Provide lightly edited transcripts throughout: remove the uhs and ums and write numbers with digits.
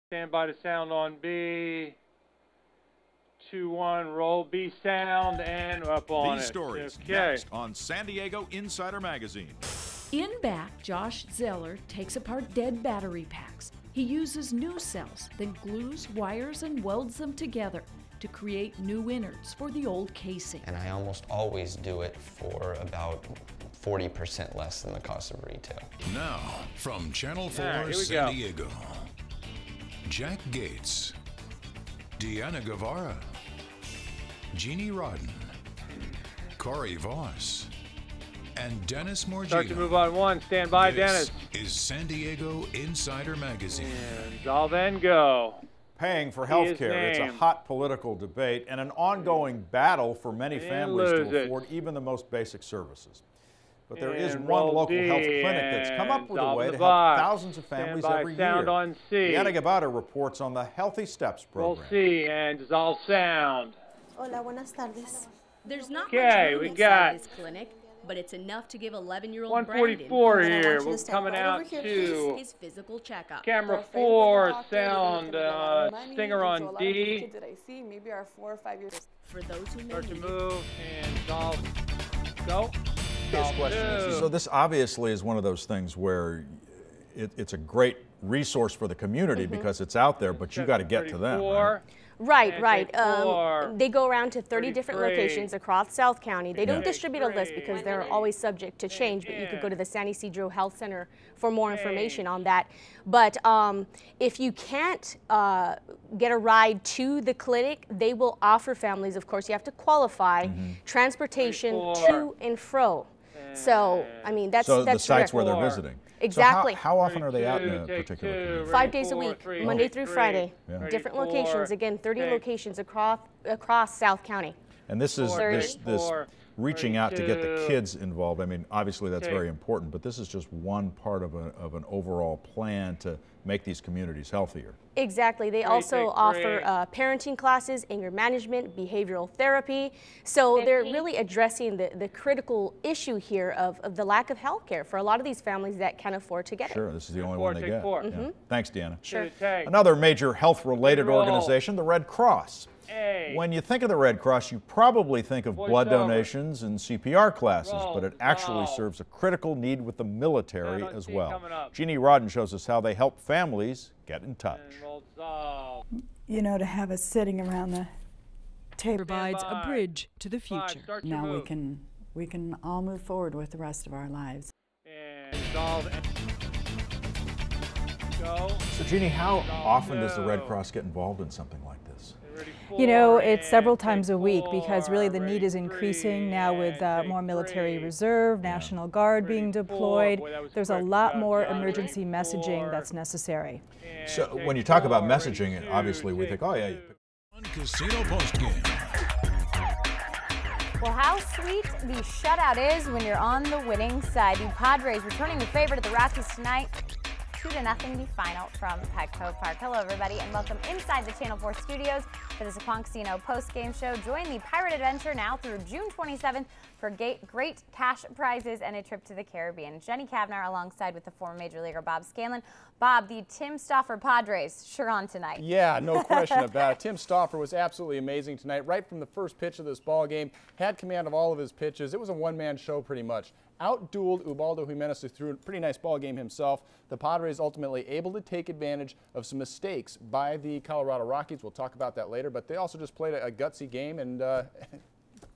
Stand by to sound on B. 2-1, roll B sound, and up on These it. stories Okay. next on San Diego Insider Magazine. In back, Josh Zeller takes apart dead battery packs. He uses new cells, then glues, wires, and welds them together to create new innards for the old casing. And I almost always do it for about 40% less than the cost of retail. Now, from Channel 4 Here we San go. Diego, Jack Gates, Deanna Guevara, Jeannie Rodden, Corey Voss, and Dennis Morgino. Start to move on one. Stand by, This Dennis. is San Diego Insider Magazine. And I'll then go. Paying for health His care. It's a name. hot political debate and an ongoing battle for many families lose to it. afford even the most basic services. But there is And one roll local health D, clinic that's come up and with a top way of to the help box. thousands of Stand families by, every sound year. on C. Deanna Guevara reports on the Healthy Steps Roll program. C and dissolve sound. Hola, buenas tardes. There's not Okay, much we room got inside this clinic, but it's enough to give 11-year-old 144 Brandon here. you We're to stand coming right out over here, to his physical checkup. camera Perfect. 4, Doctor, we're sound gonna get a lot of money, stinger and so on a lot of these D. kids that I see maybe are 4 or 5 years. For those who may Start to need it, move and dissolve. Go. His question is, so this obviously is one of those things where it's a great resource for the community because it's out there, but you got to get to them. Right? Right, And right. 34, They go around to 30 different 33, locations across South County. They don't Yeah. distribute a list because they're always subject to change, but you could go to the San Ysidro Health Center for more information on that. But if you can't get a ride to the clinic, they will offer families, of course, you have to qualify, transportation 34. to and fro. So, I mean, that's So the that's sites rare. where they're visiting. Exactly. So how often are they out in a 32, take particular 2, community? 5 days a week, 34, Monday through 33, Friday. Yeah. Different 34, locations, again, 30 take- locations across South County. And this is this 34, reaching out to get the 32. kids involved. I mean, obviously that's Okay. very important, but this is just one part of an overall plan to make these communities healthier. Exactly. They also take offer three. parenting classes, anger management, behavioral therapy. So they're really addressing the critical issue here of the lack of health care for a lot of these families that can't afford to get Sure, it. this is the only Four, one they take get. four. Yeah. Thanks, Deanna. Sure. Take. Another major health-related Roll. organization, the Red Cross. A. When you think of the Red Cross, you probably think of Voice blood over. donations and CPR classes, Roll. but it actually Wow. serves a critical need with the military Sound on as C well. coming up. Jeannie Rodden shows us how they help families get in touch. And roll dissolve. You know, to have us sitting around the table. Provides by. a bridge to the 5, future. start to Now move. we can all move forward with the rest of our lives. And dissolve and go. So Jeannie, how often does the Red go. Cross get involved in something like this? Ready, You know, 4, it's several and times take a week because really the 4, need is ready, increasing 3, now with and take more military 3. reserve, National Guard Ready, being 4. deployed. Boy, that was There's a quick. lot Good more job. emergency Ready, messaging 4. that's necessary. And So take when you talk about 4, messaging, ready, obviously we 2, think, take oh yeah, 2. On Casino Postgame. Well, how sweet the shutout is when you're on the winning side. The Padres returning the favorite at the Rockies tonight. 2-0 the final from Petco Park. Hello, everybody, and welcome inside the Channel 4 studios for the Saquon Casino post-game show. Join the Pirate Adventure now through June 27th for great cash prizes and a trip to the Caribbean. Jenny Kavnar alongside with the former Major Leaguer Bob Scanlon. Bob, the Tim Stauffer Padres sure on tonight. Yeah, no question about it. Tim Stauffer was absolutely amazing tonight. Right from the first pitch of this ball game, had command of all of his pitches. It was a one-man show pretty much. Outdueled Ubaldo Jimenez, who threw a pretty nice ball game himself. The Padres ultimately able to take advantage of some mistakes by the Colorado Rockies. We'll talk about that later, but they also just played a gutsy game and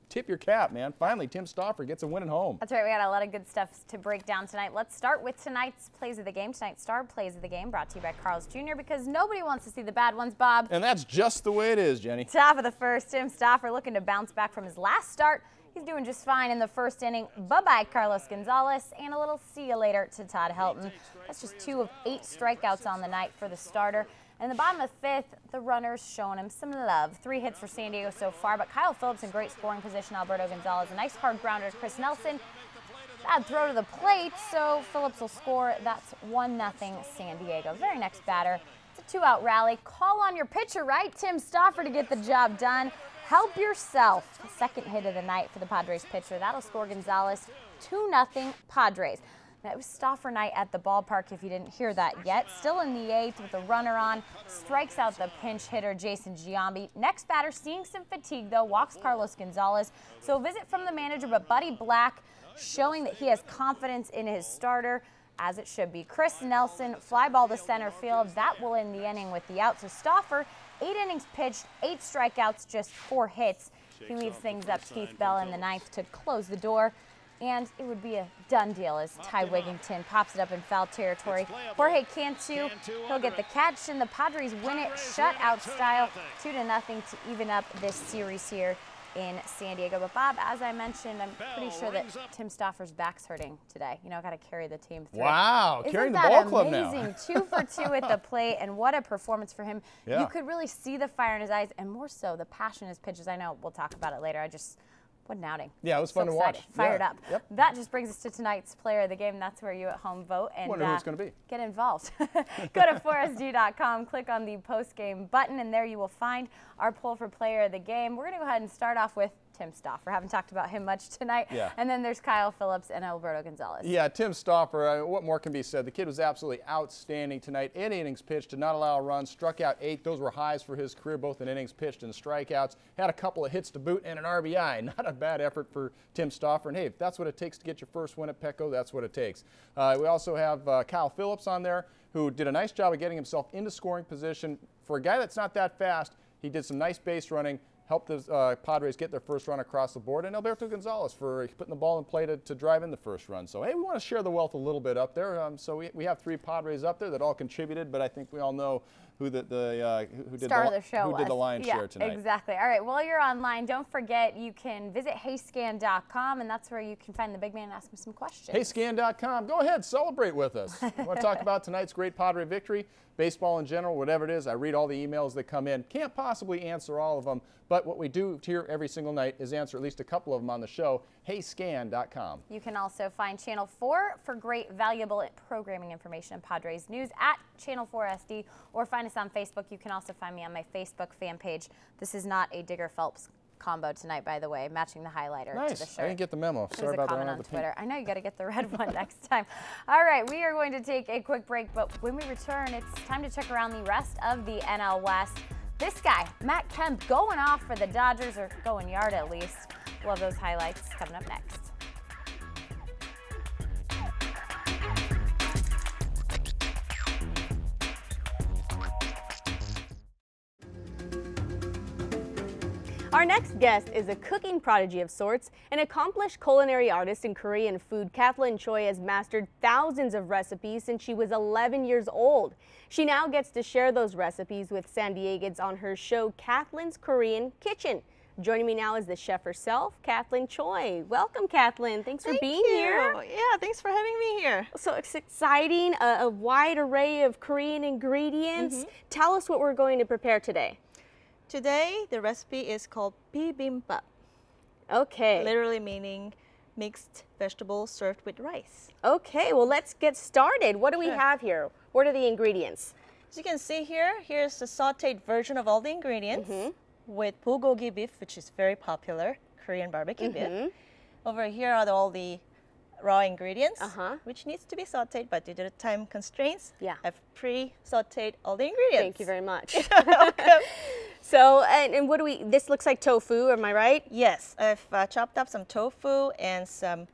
tip your cap, man. Finally, Tim Stauffer gets a win at home. That's right. We got a lot of good stuff to break down tonight. Let's start with tonight's plays of the game. Tonight's star plays of the game brought to you by Carl's Jr. because nobody wants to see the bad ones, Bob. And that's just the way it is, Jenny. Top of the first, Tim Stauffer looking to bounce back from his last start. He's doing just fine in the first inning. Bye-bye, Carlos Gonzalez, and a little see you later to Todd Helton. That's just 2 of 8 strikeouts on the night for the starter. And in the bottom of the 5th, the runner's showing him some love. 3 hits for San Diego so far, but Kyle Phillips in great scoring position. Alberto Gonzalez, a nice hard grounder to Chris Nelson. Bad throw to the plate, so Phillips will score. That's 1-0 San Diego. Very next batter. It's a 2-out rally. Call on your pitcher, right? Tim Stauffer to get the job done. Help yourself. Second hit of the night for the Padres pitcher. That'll score Gonzalez. 2-0 Padres. Now, it was Stauffer night at the ballpark, if you didn't hear that yet. Still in the 8th with a runner on, strikes out the pinch hitter Jason Giambi. Next batter, seeing some fatigue though, walks Carlos Gonzalez. So a visit from the manager, but Buddy Black showing that he has confidence in his starter, as it should be. Chris Nelson, fly ball to center field. That will end the inning with the out. So Stauffer, 8 innings pitched, 8 strikeouts, just 4 hits. He leaves things up to Keith Bell in the 9th to close the door. And it would be a done deal as Ty Wigington pops it up in foul territory. Jorge Cantu, he'll get the catch, and the Padres win it shutout style, 2-0 to even up this series here in San Diego. But Bob, as I mentioned, I'm pretty sure that Tim Stauffer's back's hurting today. You know, got to carry the team through. Wow, carrying the ball club now. Isn't that amazing? 2 for 2 at the plate, and what a performance for him. Yeah. You could really see the fire in his eyes, and more so the passion in his pitches. I know we'll talk about it later. What an outing. Yeah, it was fun to watch. Fired yeah. up. Yep. That just brings us to tonight's player of the game. That's where you at home vote and wonder who it's going to be. Get involved. Go to forestview.com, click on the postgame button, and there you will find our poll for player of the game. We're going to go ahead and start off with Tim Stauffer. Haven't talked about him much tonight. Yeah. And then there's Kyle Phillips and Alberto Gonzalez. Yeah, Tim Stauffer, what more can be said? The kid was absolutely outstanding tonight. 8 innings pitched, did not allow a run, struck out 8. Those were highs for his career, both in innings pitched and strikeouts. Had a couple of hits to boot and an RBI. Not a bad effort for Tim Stauffer. And hey, if that's what it takes to get your first win at Petco, that's what it takes. We also have Kyle Phillips on there, who did a nice job of getting himself into scoring position. For a guy that's not that fast, he did some nice base running, helped the Padres get their first run across the board, and Alberto Gonzalez for putting the ball in play to drive in the first run. So, hey, we want to share the wealth a little bit up there. So we have 3 Padres up there that all contributed, but I think we all know who did the lion's share tonight. Exactly. All right, while you're online, don't forget you can visit heyscan.com, and that's where you can find the big man and ask him some questions. Heyscan.com. Go ahead, celebrate with us. I want to talk about tonight's great Padre victory, baseball in general, whatever it is. I read all the emails that come in. Can't possibly answer all of them, but what we do here every single night is answer at least a couple of them on the show. Heyscan.com. You can also find Channel 4 for great, valuable programming information and Padres news at Channel 4 SD, or find us on Facebook. You can also find me on my Facebook fan page. This is not a Digger Phelps combo tonight, by the way, matching the highlighter to the shirt. I didn't get the memo. Sorry about that. Comment on Twitter. I know you got to get the red one next time. All right, we are going to take a quick break, but when we return, it's time to check around the rest of the NL West. This guy, Matt Kemp, going off for the Dodgers, or going yard at least. We'll have those highlights coming up next. Our next guest is a cooking prodigy of sorts, an accomplished culinary artist in Korean food. Kathleen Choi has mastered thousands of recipes since she was 11 years old. She now gets to share those recipes with San Diegans on her show, Kathleen's Korean Kitchen. Joining me now is the chef herself, Kathleen Choi. Welcome, Kathleen. Thanks for being here. Yeah, thanks for having me here. So it's exciting, a wide array of Korean ingredients. Tell us what we're going to prepare today. Today, the recipe is called bibimbap. Okay. Literally meaning mixed vegetables served with rice. Okay, well, let's get started. What do we have here? What are the ingredients? As you can see here, here's the sauteed version of all the ingredients with bulgogi beef, which is very popular, Korean barbecue beef. Over here are all the raw ingredients, which needs to be sauteed, but due to the time constraints, I've pre-sauteed all the ingredients. Thank you very much. Welcome. So, and what do we, this looks like tofu, am I right? Yes, I've chopped up some tofu and some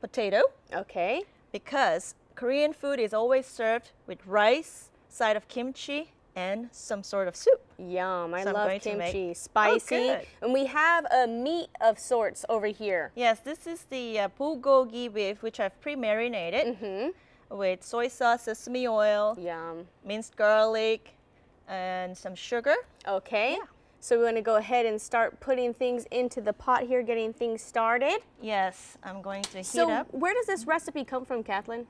potato. Okay. Because Korean food is always served with rice, side of kimchi, and some sort of soup. Yum, I love kimchi, spicy. Oh, and we have a meat of sorts over here. Yes, this is the bulgogi beef, which I've pre-marinated with soy sauce, sesame oil, minced garlic, and some sugar. Okay. Yeah. So we want to go ahead and start putting things into the pot here, getting things started. Yes, I'm going to heat So up. where does this recipe come from, Kathleen?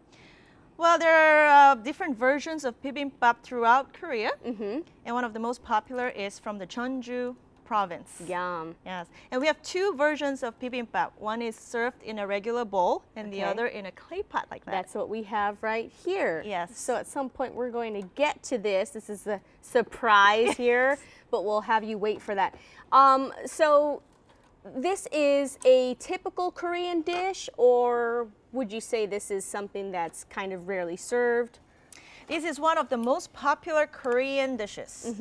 Well, there are different versions of bibimbap throughout Korea. And one of the most popular is from the Jeonju province. Yum. Yes. And we have 2 versions of bibimbap. One is served in a regular bowl and the other in a clay pot like that. That's what we have right here. Yes. So at some point we're going to get to this. This is a surprise here, but we'll have you wait for that. So this is a typical Korean dish, or Would you say this is something that's kind of rarely served? This is one of the most popular Korean dishes.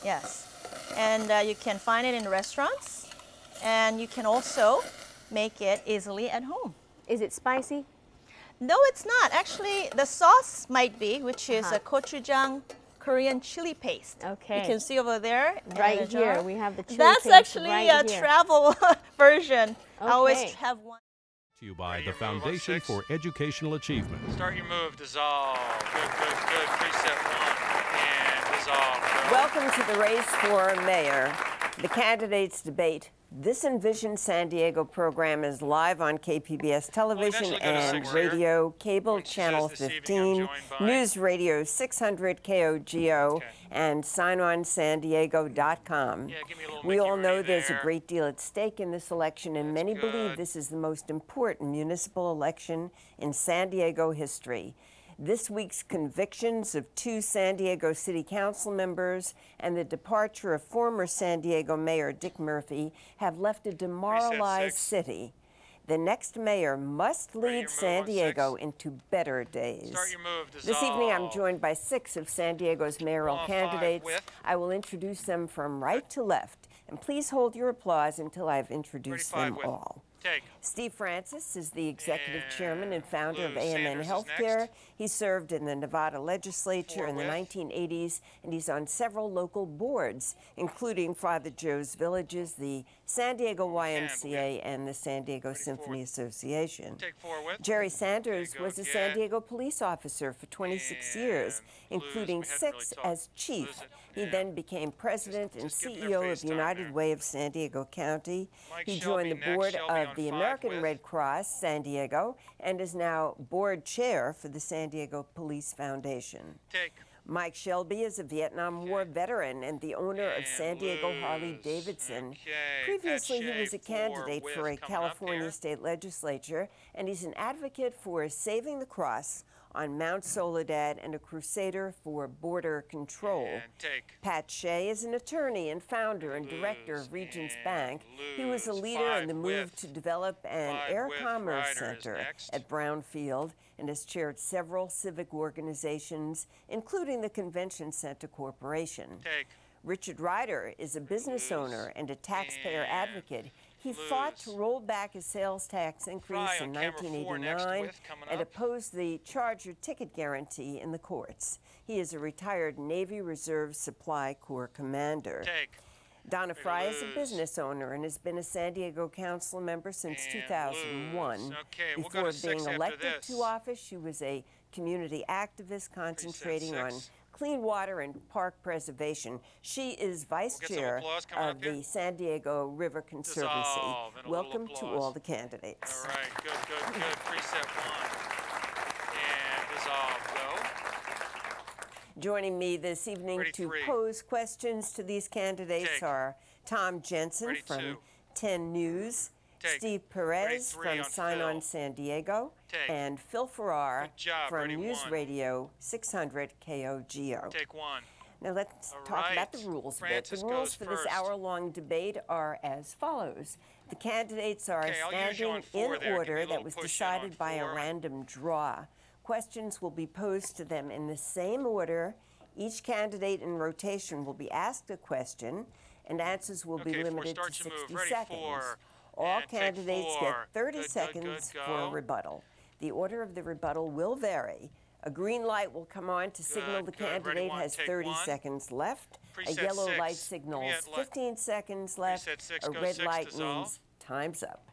Yes. And you can find it in restaurants, and you can also make it easily at home. Is it spicy? No, it's not. Actually, the sauce might be, which is a gochujang Korean chili paste. Okay. You can see over there. Right here, we have the chili That's paste actually right a here. travel version. I always Okay. have one. To you by the Foundation for Educational Achievement. Start your move, dissolve. Good, good, good. Preset 1 and dissolve. Go. Welcome to the race for mayor. The candidates debate. This Envision San Diego program is live on KPBS television and radio, cable channel 15, News Radio 600 KOGO, and signonsandiego.com. We all know there's a great deal at stake in this election, and many believe this is the most important municipal election in San Diego history. This week's convictions of 2 San Diego City Council members and the departure of former San Diego Mayor Dick Murphy have left a demoralized city. The next mayor must lead San Diego into better days. This evening, I'm joined by 6 of San Diego's mayoral candidates. I will introduce them from right to left, and please hold your applause until I've introduced them all. Steve Francis is the executive chairman and founder of AMN Healthcare. He served in the Nevada legislature in the 1980s, and he's on several local boards, including Father Joe's Villages, the San Diego YMCA, and the San Diego Symphony Association. Jerry Sanders was a San Diego police officer for 26 years, including 6 as chief. He then became president and CEO of United Way of San Diego County. He joined the board of the American Red Cross San Diego and is now board chair for the San Diego Police Foundation. Mike Shelby is a Vietnam War veteran and the owner of San Diego Harley-Davidson. Previously, he was a candidate for a California state legislature, and he's an advocate for saving the cross on Mount Soledad and a crusader for border control. Pat Shea is an attorney and founder and director of Regions Bank. He was a leader in the move to develop an air commerce center at Brownfield and has chaired several civic organizations, including the Convention Center Corporation. Richard Ryder is a business owner and a taxpayer advocate. He fought to roll back a sales tax increase in 1989 and opposed the Charger ticket guarantee in the courts. He is a retired Navy Reserve Supply Corps commander. Donna Fry is a business owner and has been a San Diego council member since 2001. Before being elected to office, she was a community activist concentrating on clean water and park preservation. She is vice chair of the San Diego River Conservancy. Welcome to all the candidates. All right, good, good, good. Preset 1 and dissolve. Go. Joining me this evening to pose questions to these candidates are Tom Jensen from 10 News, Steve Perez from Sign On San Diego, and Phil Farrar from News Radio 600 KOGO. Now let's talk about the rules a bit. The rules for this hour-long debate are as follows. The candidates are standing in order that was decided by a random draw. Questions will be posed to them in the same order. Each candidate in rotation will be asked a question, and answers will be limited to 60 seconds. All candidates get 30 seconds for a rebuttal. The order of the rebuttal will vary. A green light will come on to signal the candidate has 30 seconds left. A yellow light signals 15 seconds left. A red light means time's up.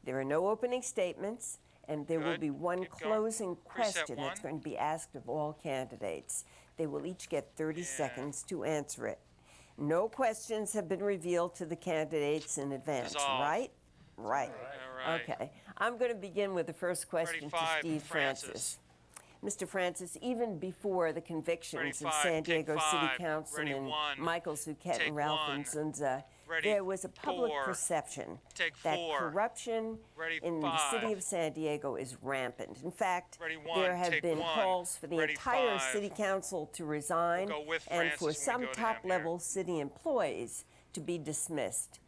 There are no opening statements, and there will be one closing question that's going to be asked of all candidates. They will each get 30 seconds to answer it. No questions have been revealed to the candidates in advance, right? Right. Okay. I'm going to begin with the first question to Steve Francis. Mr. Francis, even before the convictions of San Diego City Councilman Michael Zucchet and Ralph Nzunza, there was a public perception that corruption in the city of San Diego is rampant. In fact, there have been calls for the entire city council to resign and for some top-level city employees to be dismissed.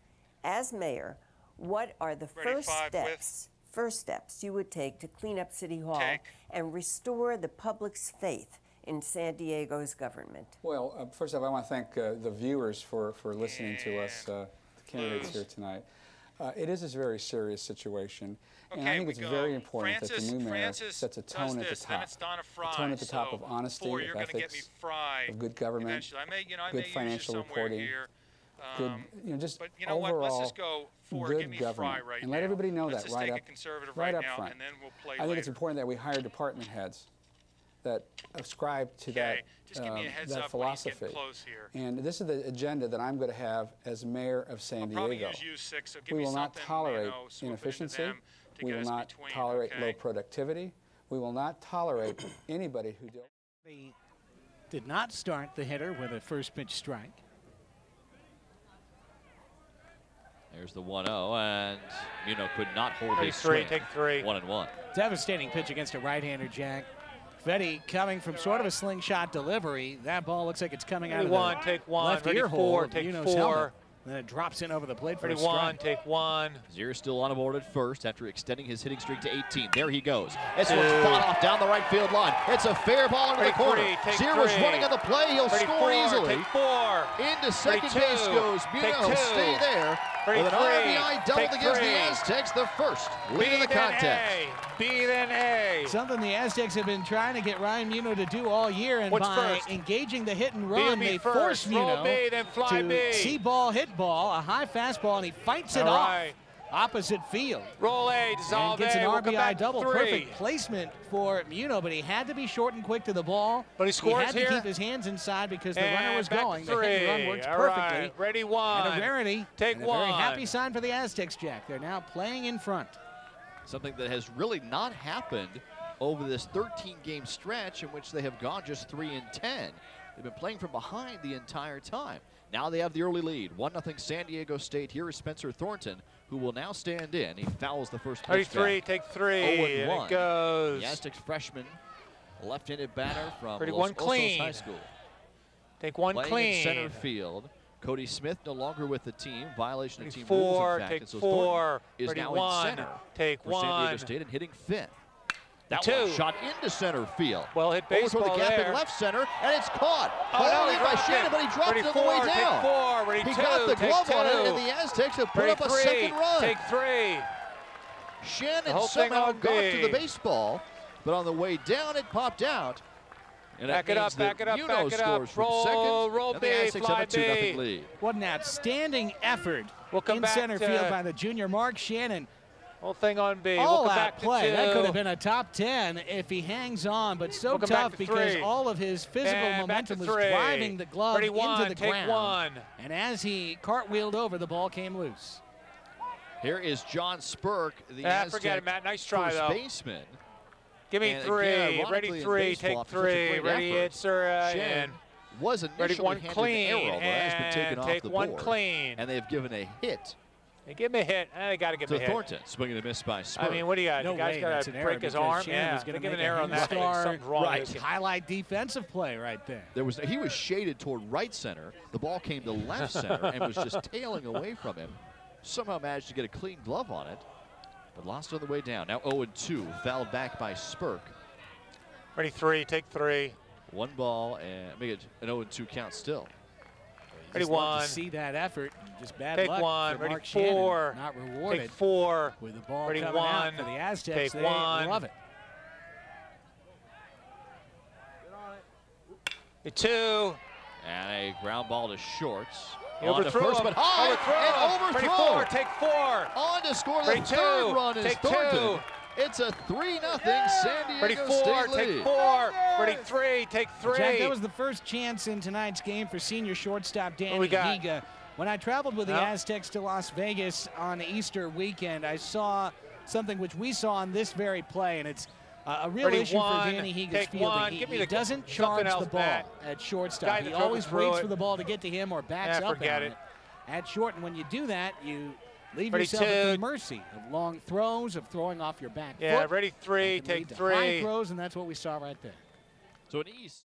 As mayor, what are the first steps first steps you would take to clean up City Hall and restore the public's faith in San Diego's government? Well, first of all, I want to thank the viewers for listening to us, the candidates here tonight. It is a very serious situation, and I think it's very important that the new mayor sets a tone at the top. A tone at the top of honesty, of ethics, of good government, good financial reporting, good, just overall good government. And let everybody know that right up front. I think it's important that we hire department heads that ascribe to that philosophy. And this is the agenda that I'm going to have as mayor of San Diego. We will not tolerate inefficiency. We will not tolerate low productivity. We will not tolerate anybody who They did not start the hitter with a first pitch strike. There's the 1-0, and Muno could not hold his swing. Take three. 1-1. Devastating pitch against a right-hander, Jack. Fetty coming from sort of a slingshot delivery. That ball looks like it's coming out of the left ear hole. Take Muno's four. helmet. Then it drops in over the plate for a 31, strike. take one. Zier still on board at first after extending his hitting streak to 18. There he goes. This one's fought off down the right field line. It's a fair ball into the corner. Zier was running on the play. He'll score easily. Into second base goes Muno. Stay there. With an RBI double against the Aztecs, the first lead in the contest. B then A. Something the Aztecs have been trying to get Ryan Muno to do all year, and by engaging the hit and run, they force Muno to see ball, hit ball, a high fastball, and he fights it off opposite field. Roll A, dissolve and gets an A. RBI double. Perfect placement for Muno, but he had to be short and quick to the ball. But he scores had to keep his hands inside because the runner was going. The hit and run works perfectly. Right. Ready, one. And a rarity. Take and one. A very happy sign for the Aztecs, Jack. They're now playing in front. Something that has really not happened over this 13-game stretch in which they have gone just 3-10. They've been playing from behind the entire time. Now they have the early lead. 1-0 San Diego State. Here is Spencer Thornton, who will now stand in. He fouls the first pitch. 33, take three. 0-1. And it goes. The Aztecs freshman, left-handed batter from 31 Los clean. Osos High School. Take one Playing clean. in center field. Cody Smith no longer with the team. Violation of team four, rules, in fact. take And so four. Is now in 31, center take for San Diego one. State and hitting fifth. That Two. one shot into center field. Well hit baseball over toward the gap there. in left center, and it's caught. Oh, no, Holding he by dropped Shannon, it. but he dropped it on the way down. Take four. Ready, he two. got the Take glove on it, two. and the Aztecs have put Ready, up a three. second run. Take three. Shannon whole thing somehow on got B. to the baseball, but on the way down, it popped out. And Back it up, back it up, Muno back it up. scores from Roll, second, roll and B, the Aztecs have fly a 2-0 B. lead. What an outstanding effort come in back center to- field by the junior Mark Shannon. Whole thing on B. All we'll come that back play, to that two. could have been a top 10 if he hangs on, but so We'll come back tough to because three. all of his physical And back to momentum was three. driving the glove Ready, into one, the take ground. one. And as he cartwheeled over, the ball came loose. Here is John Spurk, the forget it, Aztec Matt. Nice try, first though. baseman. Give me And three. again, Ready, ironically, in three. baseball, Take after such a three. great Ready, effort, it's Shannon and was ready, initially one handed clean. an arrow, but has been taken And off take the one board. clean. And they have given a hit They give me a hit. They got to give me to a hit. Thornton. Swing and a miss by Spurk. I mean, what do you got? No the guy's way, got that's to an error break his because arm. Shannon Yeah, was going to give make an arrow on that. star, Something's wrong. Right. with it. highlight defensive play right there. He was shaded toward right center. The ball came to left center and was just tailing away from him. Somehow managed to get a clean glove on it, but lost on the way down. Now 0-2, fouled back by Spurk. Ready, three. Take three. One ball and make it an 0-2 count still. Ready, Just love one. to see that effort. Just bad Take luck one. for Ready, Mark four. Shannon. Not rewarded. Take four. With the ball Ready, coming one. out for the Aztecs, Take they one. love it. Two. And a ground ball to shorts. He On to overthrew first, him. but high and Ready, overthrown. four. Take four. On to score the Ready, third two. run is Take Thornton. two. It's a 3-0 San Diego Ready, four. State lead. Take four. Ready, three. Take three. Jack, that was the first chance in tonight's game for senior shortstop Danny we got? Higa. When I traveled with the Yep. Aztecs to Las Vegas on Easter weekend, I saw something which we saw on this very play, and it's a real Ready, issue one. for Danny Higa's Take fielding. one. He, Give me he the- doesn't something charge else, the ball Matt. at shorstop. Guy He that always threw waits it. for the ball to get to him or backs Yeah, up forget on it. At short, and when you do that, you leave Ready, yourself at the two. mercy of long throws, of throwing off your back Yeah, foot. ready, three. That can lead Take to high three. throws, and that's what we saw right there. So an East.